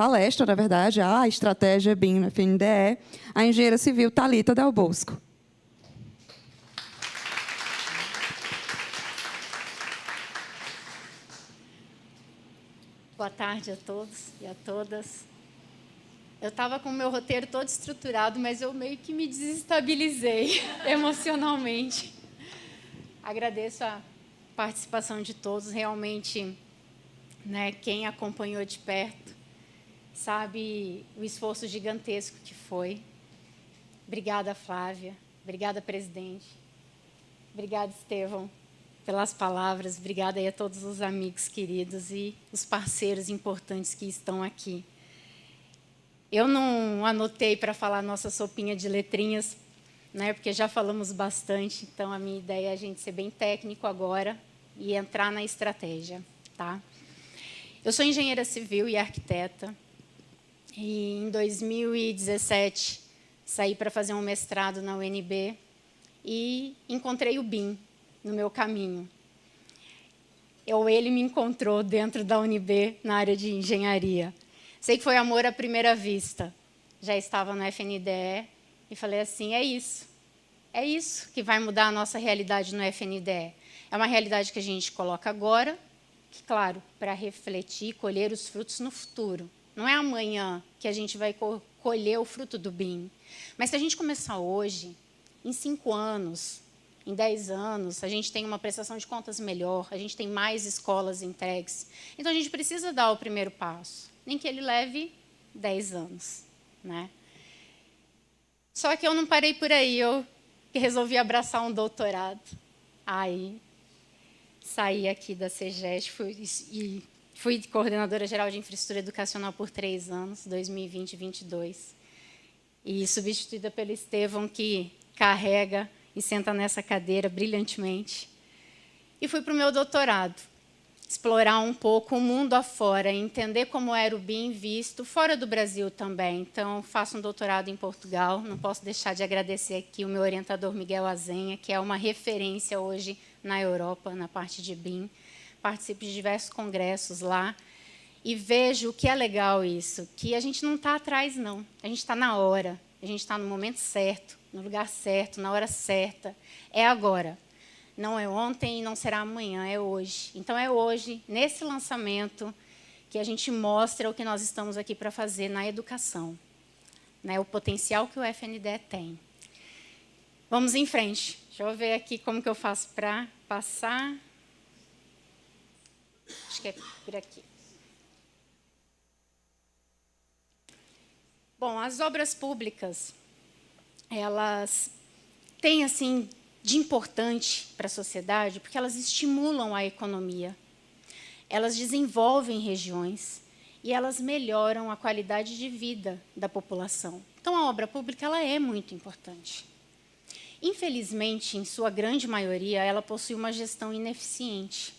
palestra, na verdade, a estratégia BIM no FNDE, a engenheira civil Thalita Del Bosco. Boa tarde a todos e a todas. Eu estava com o meu roteiro todo estruturado, mas eu meio que me desestabilizei emocionalmente. Agradeço a participação de todos. Realmente, né, quem acompanhou de perto sabe o esforço gigantesco que foi. Obrigada, Flávia. Obrigada, presidente. Obrigada, Estevão, pelas palavras. Obrigada aí a todos os amigos queridos e os parceiros importantes que estão aqui. Eu não anotei para falar nossa sopinha de letrinhas, né, porque já falamos bastante, então a minha ideia é a gente ser bem técnico agora e entrar na estratégia. Tá? Eu sou engenheira civil e arquiteta, e em 2017 saí para fazer um mestrado na UNB e encontrei o BIM no meu caminho. Ele me encontrou dentro da UNB na área de engenharia. Sei que foi amor à primeira vista. Já estava no FNDE e falei assim, é isso que vai mudar a nossa realidade no FNDE. É uma realidade que a gente coloca agora, que, claro, para refletir, colher os frutos no futuro. Não é amanhã que a gente vai colher o fruto do BIM. Mas se a gente começar hoje, em 5 anos, em 10 anos, a gente tem uma prestação de contas melhor, a gente tem mais escolas entregues. Então, a gente precisa dar o primeiro passo. Nem que ele leve 10 anos. Né? Só que eu não parei por aí, eu resolvi abraçar um doutorado. Aí, saí aqui da CEGES e fui coordenadora geral de infraestrutura educacional por 3 anos, 2020 e 2022. E substituída pelo Estevão, que carrega e senta nessa cadeira brilhantemente. E fui para o meu doutorado. Explorar um pouco o mundo afora, entender como era o BIM visto fora do Brasil também. Então, faço um doutorado em Portugal. Não posso deixar de agradecer aqui o meu orientador Miguel Azenha, que é uma referência hoje na Europa, na parte de BIM. Participo de diversos congressos lá e vejo o que é legal isso, que a gente não está atrás, não. A gente está na hora, a gente está no momento certo, no lugar certo, na hora certa. É agora. Não é ontem e não será amanhã, é hoje. Então, é hoje, nesse lançamento, que a gente mostra o que nós estamos aqui para fazer na educação. Né, o potencial que o FNDE tem. Vamos em frente. Deixa eu ver aqui como que eu faço para passar. Acho que é por aqui. Bom, as obras públicas, elas têm, assim, de importante para a sociedade, porque elas estimulam a economia, elas desenvolvem regiões e elas melhoram a qualidade de vida da população. Então, a obra pública ela é muito importante. Infelizmente, em sua grande maioria, ela possui uma gestão ineficiente.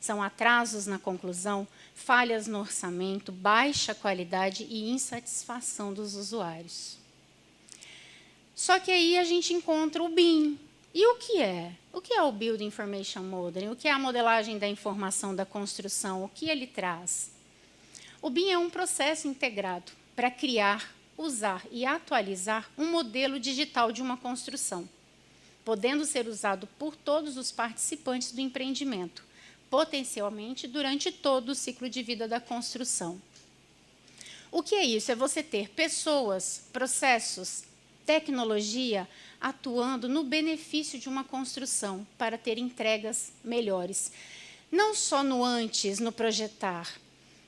São atrasos na conclusão, falhas no orçamento, baixa qualidade e insatisfação dos usuários. Só que aí a gente encontra o BIM. E o que é? O que é o Building Information Modeling? O que é a modelagem da informação da construção? O que ele traz? O BIM é um processo integrado para criar, usar e atualizar um modelo digital de uma construção, podendo ser usado por todos os participantes do empreendimento, potencialmente durante todo o ciclo de vida da construção. O que é isso? É você ter pessoas, processos, tecnologia atuando no benefício de uma construção para ter entregas melhores. Não só no antes, no projetar,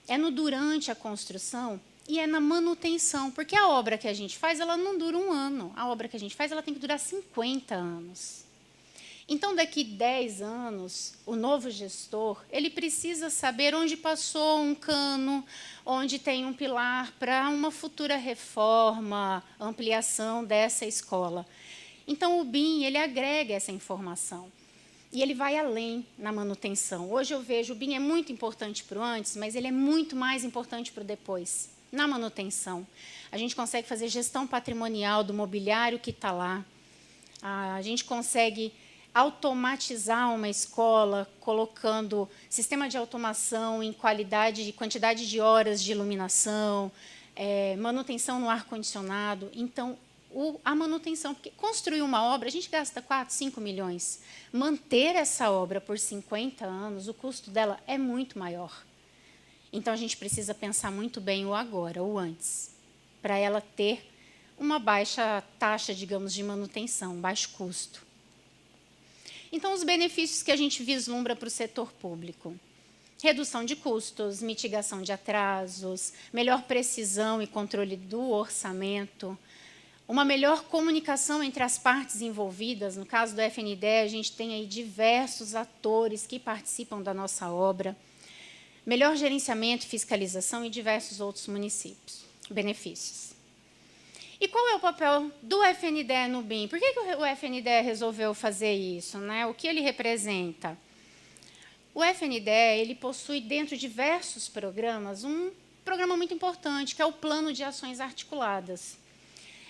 é no durante a construção e é na manutenção, porque a obra que a gente faz, ela não dura 1 ano. A obra que a gente faz, ela tem que durar 50 anos. Então, daqui 10 anos, o novo gestor, ele precisa saber onde passou um cano, onde tem um pilar para uma futura reforma, ampliação dessa escola. Então, o BIM, ele agrega essa informação. E ele vai além na manutenção. Hoje eu vejo o BIM é muito importante para o antes, mas ele é muito mais importante para o depois, na manutenção. A gente consegue fazer gestão patrimonial do mobiliário que está lá. A gente consegue automatizar uma escola, colocando sistema de automação em quantidade de horas de iluminação, manutenção no ar-condicionado. Então, a manutenção, porque construir uma obra, a gente gasta 4, 5 milhões. Manter essa obra por 50 anos, o custo dela é muito maior. Então, a gente precisa pensar muito bem o agora, o antes, para ela ter uma baixa taxa, digamos, de manutenção, um baixo custo. Então, os benefícios que a gente vislumbra para o setor público: redução de custos, mitigação de atrasos, melhor precisão e controle do orçamento, uma melhor comunicação entre as partes envolvidas. No caso do FNDE, a gente tem aí diversos atores que participam da nossa obra, melhor gerenciamento, fiscalização e diversos outros benefícios. E qual é o papel do FNDE no BIM? Por que o FNDE resolveu fazer isso, né? O que ele representa? O FNDE ele possui, dentro de diversos programas, um programa muito importante, que é o Plano de Ações Articuladas.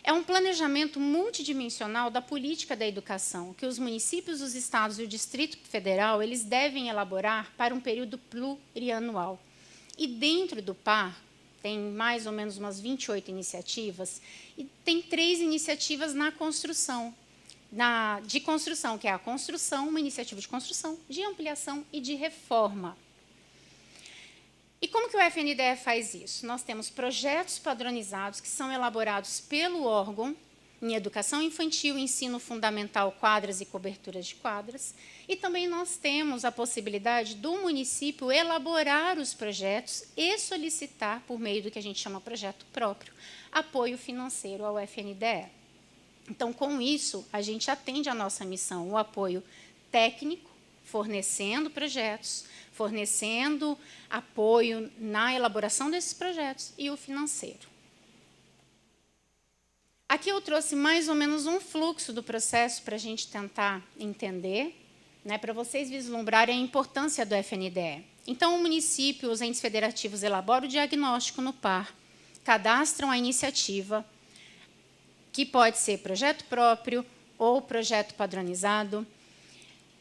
É um planejamento multidimensional da política da educação, que os municípios, os estados e o Distrito Federal eles devem elaborar para um período plurianual. E dentro do PAR, tem mais ou menos umas 28 iniciativas, e tem 3 iniciativas na construção, de construção, que é a construção, uma iniciativa de construção, de ampliação e de reforma. E como que o FNDE faz isso? Nós temos projetos padronizados que são elaborados pelo órgão em educação infantil, ensino fundamental, quadras e coberturas de quadras. E também nós temos a possibilidade do município elaborar os projetos e solicitar, por meio do que a gente chama projeto próprio, apoio financeiro ao FNDE. Então, com isso, a gente atende à nossa missão, o apoio técnico, fornecendo projetos, fornecendo apoio na elaboração desses projetos e o financeiro. Aqui eu trouxe mais ou menos um fluxo do processo para a gente tentar entender, né, para vocês vislumbrarem a importância do FNDE. Então, o município, os entes federativos elaboram o diagnóstico no PAR, cadastram a iniciativa, que pode ser projeto próprio ou projeto padronizado.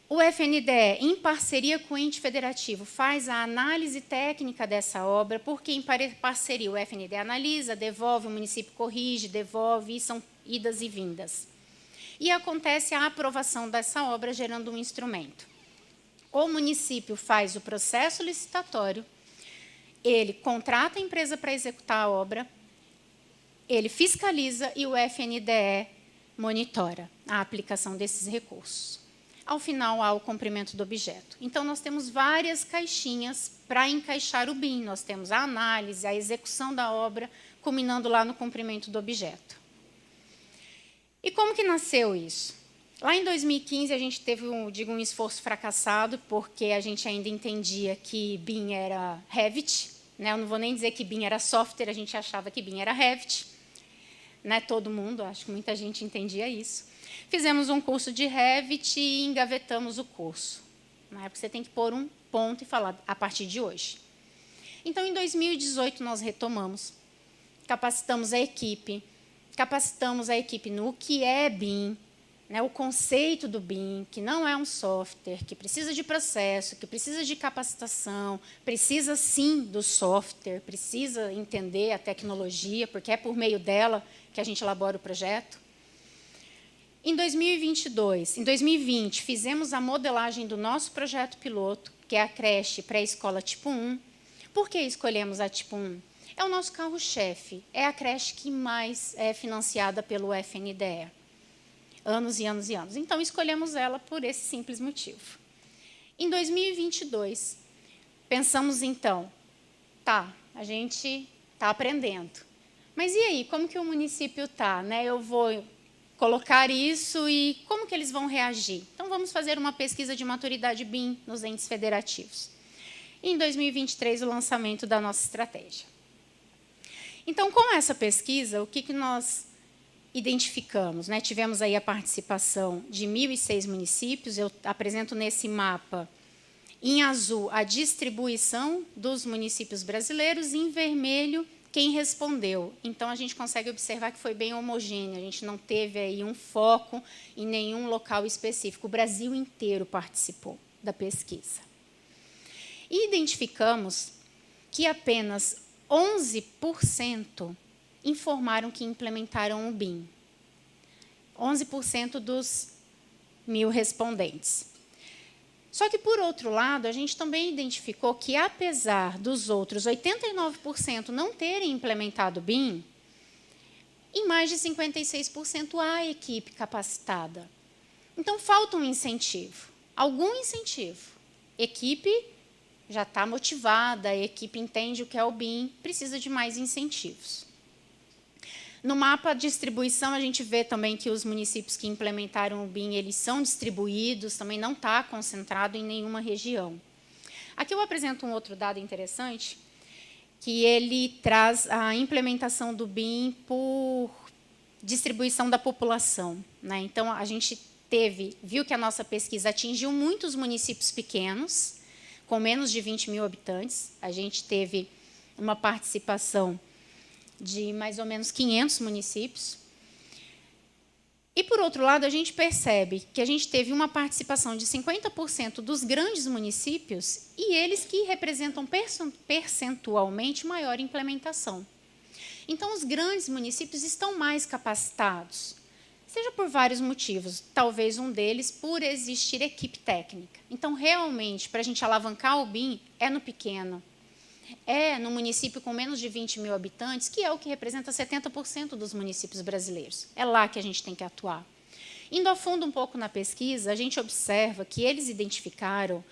O FNDE, em parceria com o ente federativo, faz a análise técnica dessa obra, porque, em parceria, o FNDE analisa, devolve, o município corrige, devolve, e são idas e vindas. E acontece a aprovação dessa obra, gerando um instrumento. O município faz o processo licitatório, ele contrata a empresa para executar a obra, ele fiscaliza e o FNDE monitora a aplicação desses recursos. Ao final, há o cumprimento do objeto. Então, nós temos várias caixinhas para encaixar o BIM. Nós temos a análise, a execução da obra, culminando lá no cumprimento do objeto. E como que nasceu isso? Lá em 2015, a gente teve um esforço fracassado, porque a gente ainda entendia que BIM era Revit. Né? Eu não vou nem dizer que BIM era software, a gente achava que BIM era Revit. Né? Todo mundo, acho que muita gente entendia isso. Fizemos um curso de Revit e engavetamos o curso. Porque você tem que pôr um ponto e falar a partir de hoje. Então, em 2018, nós retomamos, capacitamos a equipe no que é BIM, né, o conceito do BIM, que não é um software, que precisa de processo, que precisa de capacitação, precisa, sim, do software, precisa entender a tecnologia, porque é por meio dela que a gente elabora o projeto. Em 2020, fizemos a modelagem do nosso projeto piloto, que é a creche pré-escola tipo 1. Por que escolhemos a tipo 1? É o nosso carro-chefe, é a creche que mais é financiada pelo FNDE. Anos e anos e anos. Então, escolhemos ela por esse simples motivo. Em 2022, pensamos, então, a gente está aprendendo. Mas e aí, como que o município está? Né? Eu vou colocar isso e como que eles vão reagir? Então, vamos fazer uma pesquisa de maturidade BIM nos entes federativos. E, em 2023, o lançamento da nossa estratégia. Então, com essa pesquisa, o que nós identificamos? Né? Tivemos aí a participação de 1.006 municípios. Eu apresento nesse mapa, em azul, a distribuição dos municípios brasileiros, e em vermelho, quem respondeu. Então, a gente consegue observar que foi bem homogêneo, a gente não teve aí um foco em nenhum local específico. O Brasil inteiro participou da pesquisa. E identificamos que apenas 11% informaram que implementaram o BIM. 11% dos 1.000 respondentes. Só que, por outro lado, a gente também identificou que, apesar dos outros 89% não terem implementado o BIM, em mais de 56% há equipe capacitada. Então, falta um incentivo, algum incentivo. Equipe já está motivada, a equipe entende o que é o BIM, precisa de mais incentivos. No mapa de distribuição, a gente vê também que os municípios que implementaram o BIM, eles são distribuídos, também não está concentrado em nenhuma região. Aqui eu apresento um outro dado interessante, que ele traz a implementação do BIM por distribuição da população, né? Então, a gente viu que a nossa pesquisa atingiu muitos municípios pequenos, com menos de 20.000 habitantes. A gente teve uma participação de mais ou menos 500 municípios. E, por outro lado, a gente percebe que a gente teve uma participação de 50% dos grandes municípios e eles que representam percentualmente maior implementação. Então, os grandes municípios estão mais capacitados, seja por vários motivos, talvez um deles por existir equipe técnica. Então, realmente, para a gente alavancar o BIM, é no pequeno. É no município com menos de 20.000 habitantes, que é o que representa 70% dos municípios brasileiros. É lá que a gente tem que atuar. Indo a fundo um pouco na pesquisa, a gente observa que eles identificaram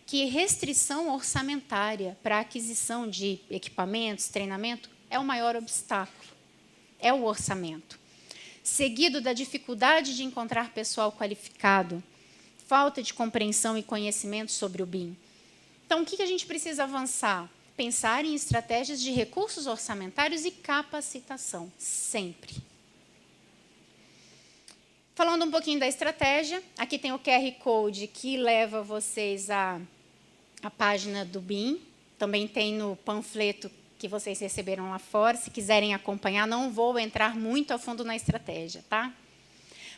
que restrição orçamentária para a aquisição de equipamentos, treinamento, é o maior obstáculo, é o orçamento. Seguido da dificuldade de encontrar pessoal qualificado, falta de compreensão e conhecimento sobre o BIM. Então, o que a gente precisa avançar? Pensar em estratégias de recursos orçamentários e capacitação, sempre. Falando um pouquinho da estratégia, aqui tem o QR Code que leva vocês à página do BIM, também tem no panfleto que vocês receberam lá fora, se quiserem acompanhar, não vou entrar muito a fundo na estratégia, tá?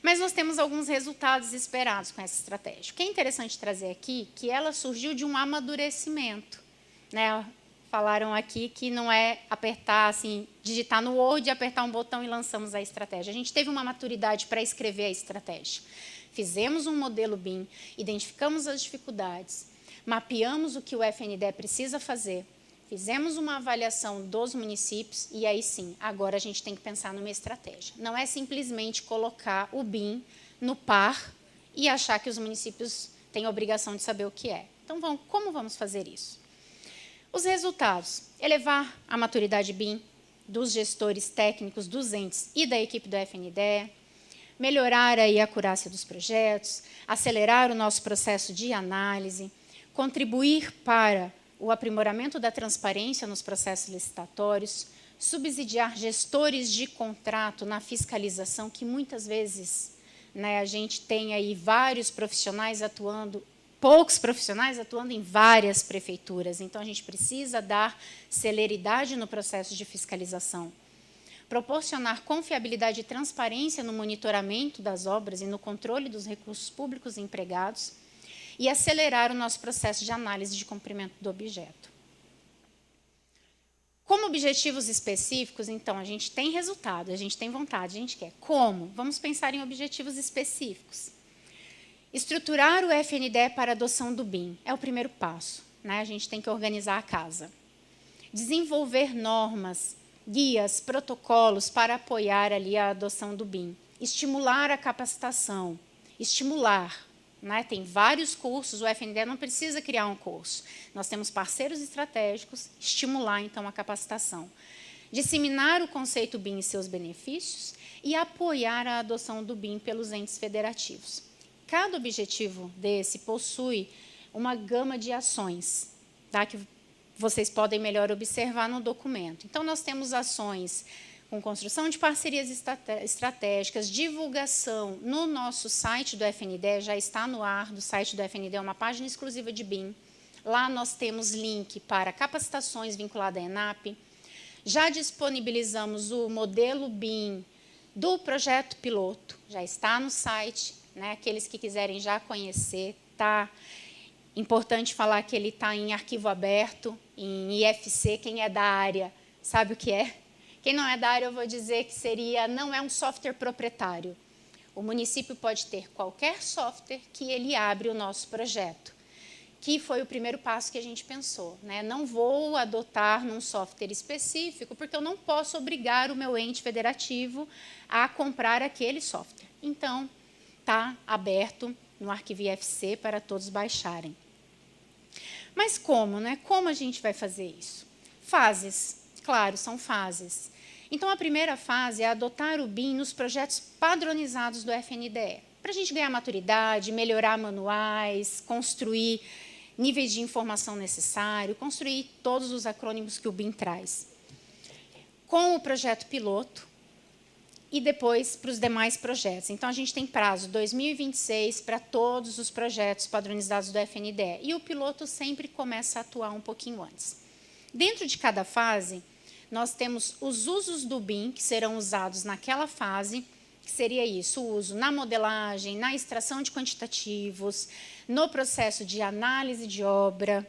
Mas nós temos alguns resultados esperados com essa estratégia. O que é interessante trazer aqui, que ela surgiu de um amadurecimento, né? Falaram aqui que não é apertar, assim, digitar no Word, apertar um botão e lançamos a estratégia. A gente teve uma maturidade para escrever a estratégia. Fizemos um modelo BIM, identificamos as dificuldades, mapeamos o que o FNDE precisa fazer, fizemos uma avaliação dos municípios e aí sim, agora a gente tem que pensar numa estratégia. Não é simplesmente colocar o BIM no par e achar que os municípios têm a obrigação de saber o que é. Então, como vamos fazer isso? Os resultados: elevar a maturidade BIM dos gestores técnicos, dos entes e da equipe do FNDE, melhorar aí a acurácia dos projetos, acelerar o nosso processo de análise, contribuir para o aprimoramento da transparência nos processos licitatórios, subsidiar gestores de contrato na fiscalização, que muitas vezes, né, a gente tem aí vários profissionais atuando, poucos profissionais atuando em várias prefeituras. Então, a gente precisa dar celeridade no processo de fiscalização. Proporcionar confiabilidade e transparência no monitoramento das obras e no controle dos recursos públicos empregados e acelerar o nosso processo de análise de cumprimento do objeto. Como objetivos específicos, então, a gente tem resultado, a gente tem vontade, a gente quer. Como? Vamos pensar em objetivos específicos. Estruturar o FNDE para a adoção do BIM é o primeiro passo, né? A gente tem que organizar a casa. Desenvolver normas, guias, protocolos para apoiar ali a adoção do BIM. Estimular a capacitação, estimular. Né? Tem vários cursos, o FNDE não precisa criar um curso. Nós temos parceiros estratégicos, estimular, então, a capacitação. Disseminar o conceito BIM e seus benefícios e apoiar a adoção do BIM pelos entes federativos. Cada objetivo desse possui uma gama de ações, tá? Que vocês podem melhor observar no documento. Então, nós temos ações com construção de parcerias estratégicas, divulgação no nosso site do FNDE, já está no ar do site do FNDE, uma página exclusiva de BIM. Lá nós temos link para capacitações vinculadas à ENAP, Já disponibilizamos o modelo BIM do projeto piloto, já está no site, né? Aqueles que quiserem já conhecer, tá? Importante falar que ele está em arquivo aberto, em IFC. Quem é da área sabe o que é. Quem não é da área, eu vou dizer que não é um software proprietário. O município pode ter qualquer software que ele abre o nosso projeto, que foi o primeiro passo que a gente pensou, né? Não vou adotar num software específico, porque eu não posso obrigar o meu ente federativo a comprar aquele software. Então, está aberto no arquivo IFC para todos baixarem. Mas como, né? Como a gente vai fazer isso? Fases, claro, são fases. Então, a primeira fase é adotar o BIM nos projetos padronizados do FNDE, para a gente ganhar maturidade, melhorar manuais, construir níveis de informação necessário, construir todos os acrônimos que o BIM traz. Com o projeto piloto e depois para os demais projetos. Então, a gente tem prazo 2026 para todos os projetos padronizados do FNDE. E o piloto sempre começa a atuar um pouquinho antes. Dentro de cada fase, nós temos os usos do BIM que serão usados naquela fase, que seria isso, o uso na modelagem, na extração de quantitativos, no processo de análise de obra.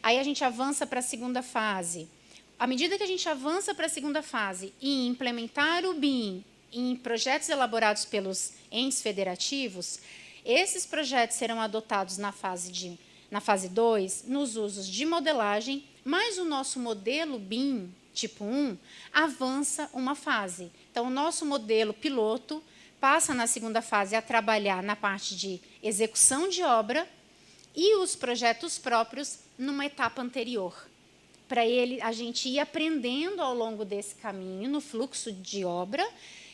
Aí a gente avança para a segunda fase. À medida que a gente avança para a segunda fase e implementar o BIM em projetos elaborados pelos entes federativos, esses projetos serão adotados na fase 2, nos usos de modelagem, mas o nosso modelo BIM, tipo 1, avança uma fase. Então, o nosso modelo piloto passa na segunda fase a trabalhar na parte de execução de obra e os projetos próprios numa etapa anterior, para a gente ir aprendendo ao longo desse caminho, no fluxo de obra,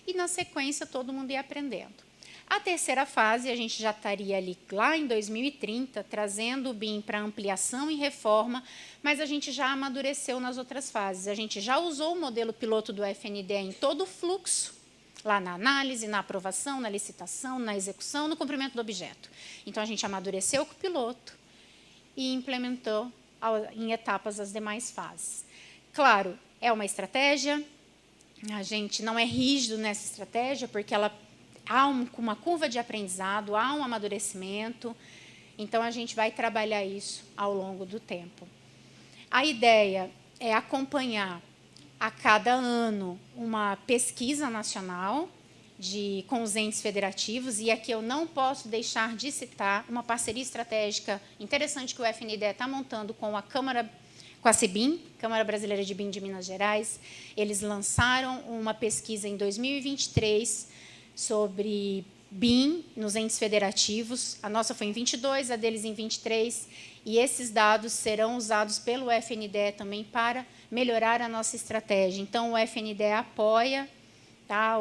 e, na sequência, todo mundo ir aprendendo. A terceira fase, a gente já estaria ali lá em 2030, trazendo o BIM para ampliação e reforma, mas a gente já amadureceu nas outras fases. A gente já usou o modelo piloto do FNDE em todo o fluxo, lá na análise, na aprovação, na licitação, na execução, no cumprimento do objeto. Então, a gente amadureceu com o piloto e implementou em etapas as demais fases. Claro, é uma estratégia, a gente não é rígido nessa estratégia, porque há uma curva de aprendizado, há um amadurecimento, então a gente vai trabalhar isso ao longo do tempo. A ideia é acompanhar a cada ano uma pesquisa nacional com os entes federativos, e aqui eu não posso deixar de citar uma parceria estratégica interessante que o FNDE está montando com a CBIM, Câmara Brasileira de BIM de Minas Gerais. Eles lançaram uma pesquisa em 2023 sobre BIM nos entes federativos. A nossa foi em 22, a deles em 23, e esses dados serão usados pelo FNDE também para melhorar a nossa estratégia. Então, o FNDE apoia, tá,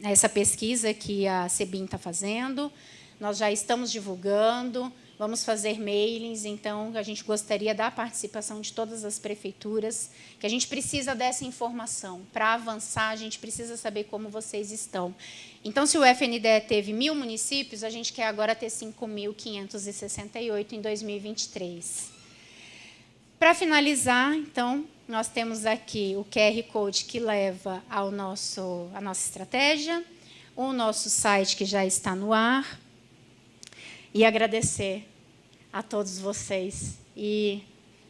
essa pesquisa que a CBIM está fazendo, nós já estamos divulgando, vamos fazer mailings, então a gente gostaria da participação de todas as prefeituras, que a gente precisa dessa informação. Para avançar, a gente precisa saber como vocês estão. Então, se o FNDE teve 1.000 municípios, a gente quer agora ter 5.568 em 2023. Para finalizar, então, nós temos aqui o QR Code que leva à nossa estratégia, o nosso site que já está no ar, e agradecer a todos vocês. E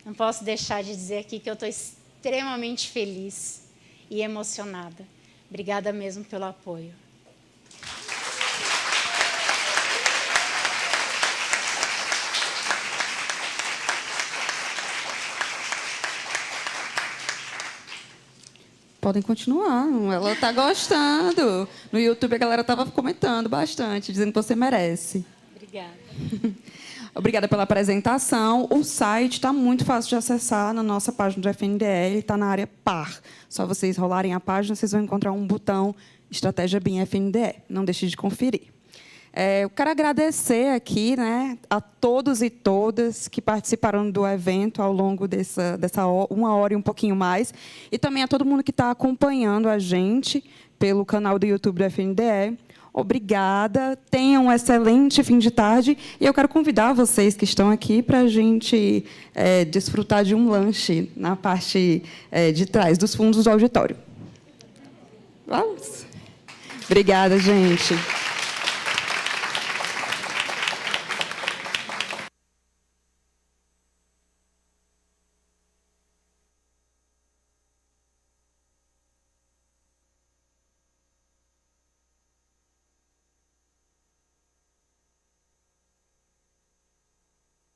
não posso deixar de dizer aqui que eu estou extremamente feliz e emocionada. Obrigada mesmo pelo apoio. Podem continuar, ela está gostando. No YouTube a galera estava comentando bastante, dizendo que você merece. Obrigada. Obrigada pela apresentação. O site está muito fácil de acessar na nossa página do FNDE, ele está na área par. Só vocês rolarem a página, vocês vão encontrar um botão Estratégia BIM FNDE. Não deixe de conferir. Eu quero agradecer aqui, né, a todos e todas que participaram do evento ao longo dessa 1 hora e um pouquinho mais, e também a todo mundo que está acompanhando a gente pelo canal do YouTube do FNDE. Obrigada, tenham um excelente fim de tarde. E eu quero convidar vocês que estão aqui para a gente desfrutar de um lanche na parte de trás, dos fundos do auditório. Vamos? Obrigada, gente.